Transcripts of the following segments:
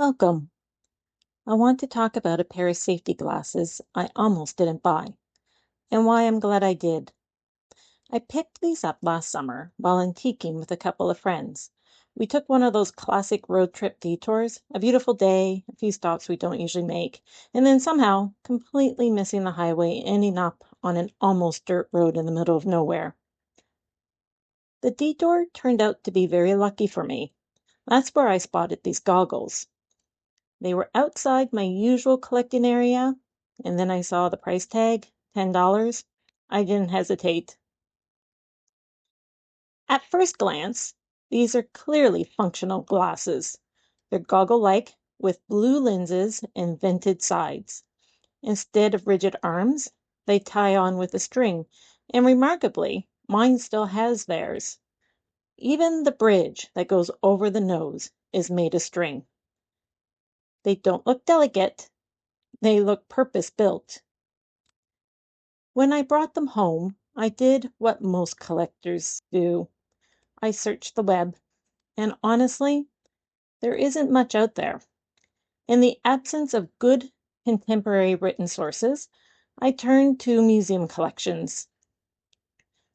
Welcome. I want to talk about a pair of safety glasses I almost didn't buy, and why I'm glad I did. I picked these up last summer while antiquing with a couple of friends. We took one of those classic road trip detours, a beautiful day, a few stops we don't usually make, and then somehow completely missing the highway, ending up on an almost dirt road in the middle of nowhere. The detour turned out to be very lucky for me. That's where I spotted these goggles. They were outside my usual collecting area, and then I saw the price tag, $10. I didn't hesitate. At first glance, these are clearly functional glasses. They're goggle-like with blue lenses and vented sides. Instead of rigid arms, they tie on with a string, and remarkably, mine still has theirs. Even the bridge that goes over the nose is made of string. They don't look delicate. They look purpose-built. When I brought them home, I did what most collectors do. I searched the web, and honestly, there isn't much out there. In the absence of good contemporary written sources, I turned to museum collections.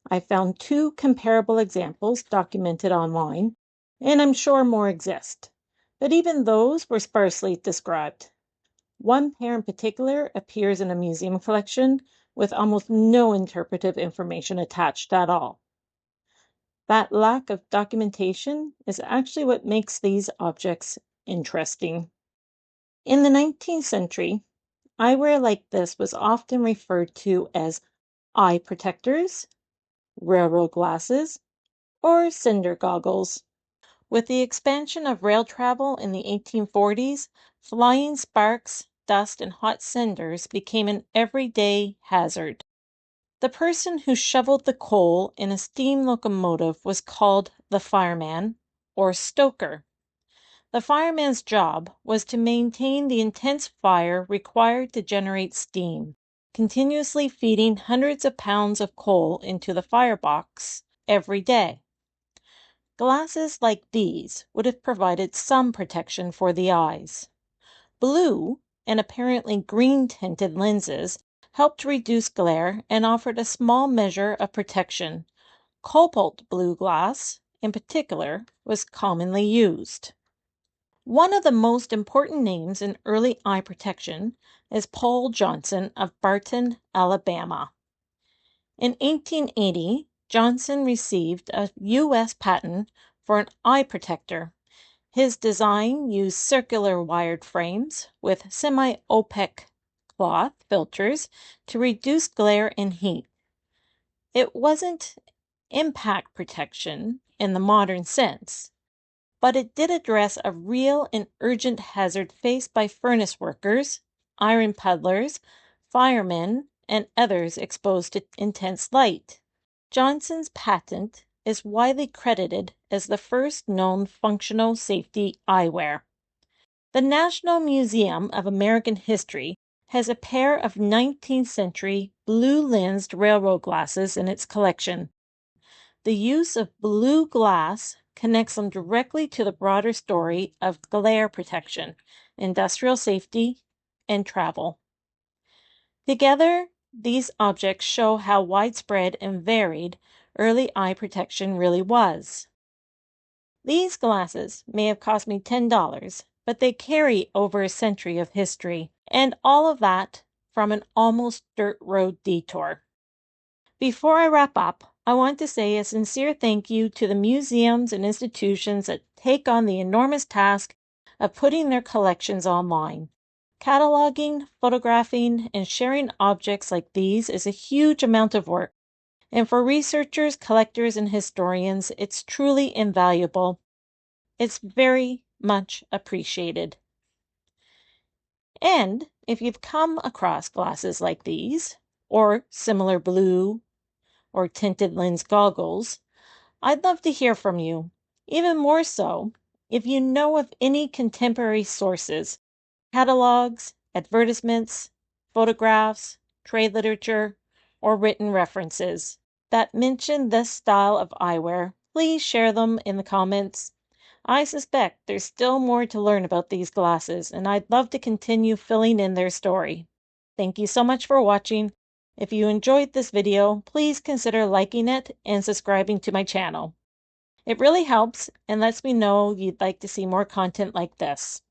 I found 2 comparable examples documented online, and I'm sure more exist, but even those were sparsely described. One pair in particular appears in a museum collection with almost no interpretive information attached at all. That lack of documentation is actually what makes these objects interesting. In the 19th century, eyewear like this was often referred to as eye protectors, railroad glasses, or cinder goggles. With the expansion of rail travel in the 1840s, flying sparks, dust, and hot cinders became an everyday hazard. The person who shoveled the coal in a steam locomotive was called the fireman, or stoker. The fireman's job was to maintain the intense fire required to generate steam, continuously feeding hundreds of pounds of coal into the firebox every day. Glasses like these would have provided some protection for the eyes. Blue, and apparently green-tinted lenses helped reduce glare and offered a small measure of protection. Cobalt blue glass, in particular, was commonly used. One of the most important names in early eye protection is Paul Johnson of Barton, Alabama. In 1880, Johnson received a U.S. patent for an eye protector. His design used circular wired frames with semi-opaque cloth filters to reduce glare and heat. It wasn't impact protection in the modern sense, but it did address a real and urgent hazard faced by furnace workers, iron peddlers, firemen, and others exposed to intense light. Johnson's patent is widely credited as the first known functional safety eyewear. The National Museum of American History has a pair of 19th century blue-lensed railroad glasses in its collection. The use of blue glass connects them directly to the broader story of glare protection, industrial safety, and travel. Together, these objects show how widespread and varied early eye protection really was. These glasses may have cost me $10, but they carry over a century of history, and all of that from an almost dirt road detour. Before I wrap up, I want to say a sincere thank you to the museums and institutions that take on the enormous task of putting their collections online. Cataloging, photographing, and sharing objects like these is a huge amount of work, and for researchers, collectors, and historians, it's truly invaluable. It's very much appreciated. And if you've come across glasses like these, or similar blue or tinted lens goggles, I'd love to hear from you. Even more so, if you know of any contemporary sources, catalogs, advertisements, photographs, trade literature, or written references that mention this style of eyewear, please share them in the comments. I suspect there's still more to learn about these glasses, and I'd love to continue filling in their story. Thank you so much for watching. If you enjoyed this video, please consider liking it and subscribing to my channel. It really helps and lets me know you'd like to see more content like this.